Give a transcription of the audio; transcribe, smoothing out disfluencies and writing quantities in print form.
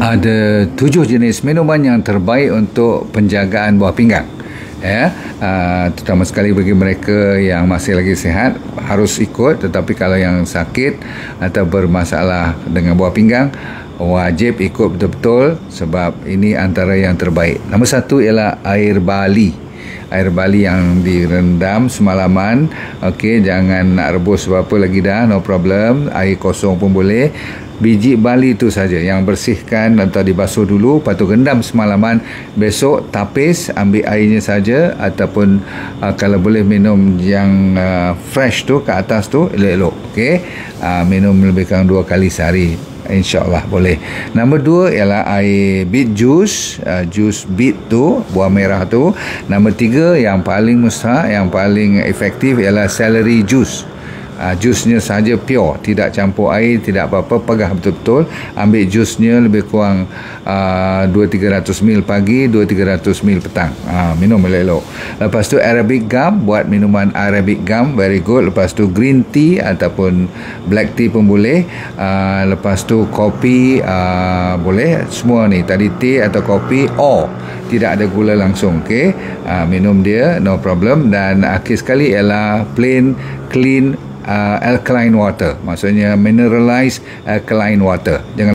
Ada 7 jenis minuman yang terbaik untuk penjagaan buah pinggang. Terutama sekali bagi mereka yang masih lagi sihat harus ikut, tetapi kalau yang sakit atau bermasalah dengan buah pinggang wajib ikut betul-betul, sebab ini antara yang terbaik. Nombor 1 ialah air bali. Air bali yang direndam semalaman. Okey, jangan nak rebus apa lagi dah, no problem. Air kosong pun boleh. Biji bali tu saja yang bersihkan atau dibasuh dulu, lepas tu rendam semalaman. Besok tapis, ambil airnya saja, ataupun kalau boleh minum yang fresh tu kat atas tu elok-elok. Okey, minum lebih kurang 2 kali sehari, InsyaAllah boleh. Nombor 2 ialah air beet juice, jus beet tu, buah merah tu. Nombor 3 yang paling mustahak, yang paling efektif ialah celery juice. Jusnya saja pure, tidak campur air, tidak apa-apa, pegah betul-betul. Ambil jusnya lebih kurang 200-300 ml pagi, 200-300 ml petang. Minum elok-elok. Lepas tu Arabic gum, buat minuman Arabic gum, very good. Lepas tu green tea ataupun black tea pun boleh. Lepas tu kopi, boleh. Semua ni, tadi tea atau kopi, tidak ada gula langsung. Okay? Minum dia, no problem. Dan akhir sekali ialah plain, clean, alkaline water, maksudnya mineralized alkaline water. Jangan